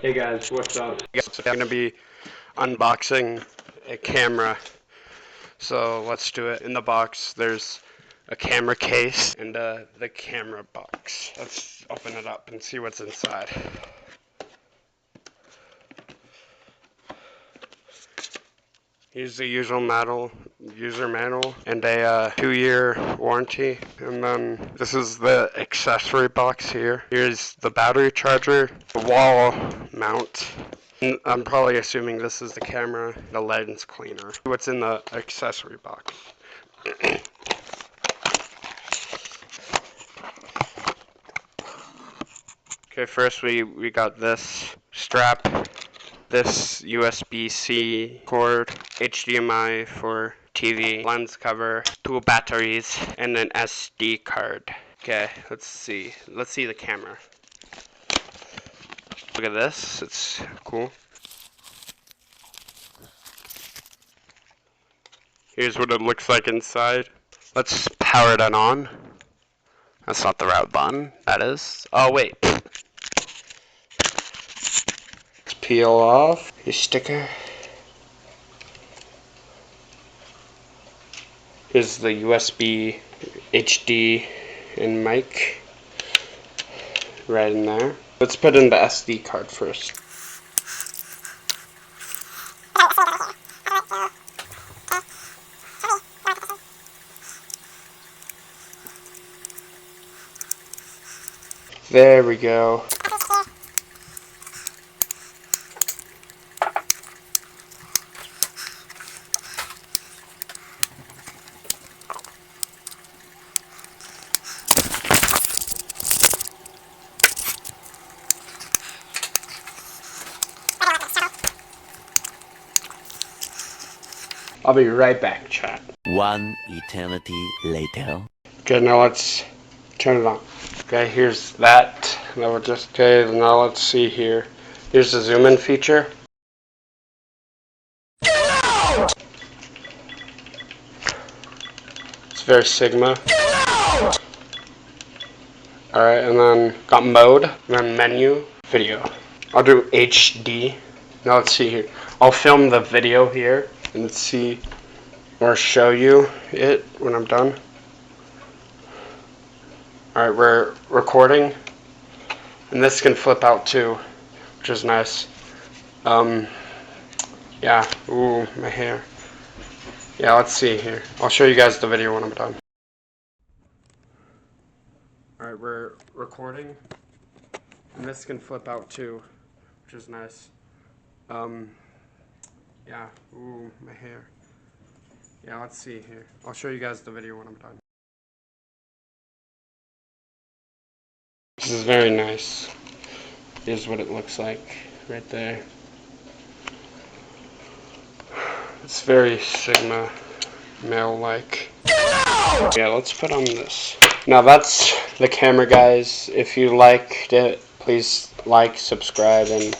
Hey guys, what's up? I'm going to be unboxing a camera. So let's do it. In the box, there's a camera case and the camera box. Let's open it up and see what's inside. Here's the user manual and a 2-year warranty. And then this is the accessory box here. Here's the battery charger, the wall mount. I'm probably assuming this is the camera, the lens cleaner. What's in the accessory box? Okay, first we got this strap, this USB-C cord, HDMI for TV, lens cover, 2 batteries, and an SD card. Okay, let's see the camera. Look at this, it's cool. Here's what it looks like inside. Let's power it on. That's not the route button, that is. Oh wait. Let's peel off your sticker. Here's the USB, HD, and mic right in there. Let's put in the SD card first. There we go. I'll be right back, chat. One eternity later. Okay, now let's turn it on. Okay, here's that. Now we're just okay. Now let's see here. Here's the zoom in feature. It's very Sigma. Alright, and then got mode, and then menu, video. I'll do HD. Now let's see here. I'll film the video here and see or show you it when I'm done. Alright, we're recording. And this can flip out too, which is nice. Yeah, ooh, my hair. Yeah, let's see here. I'll show you guys the video when I'm done. Alright, we're recording. And this can flip out too, which is nice. Yeah, ooh, my hair. Yeah, let's see here. I'll show you guys the video when I'm done. This is very nice. Here's what it looks like right there. It's very Sigma male-like. Yeah, let's put on this. Now that's the camera, guys. If you liked it, please like, subscribe, and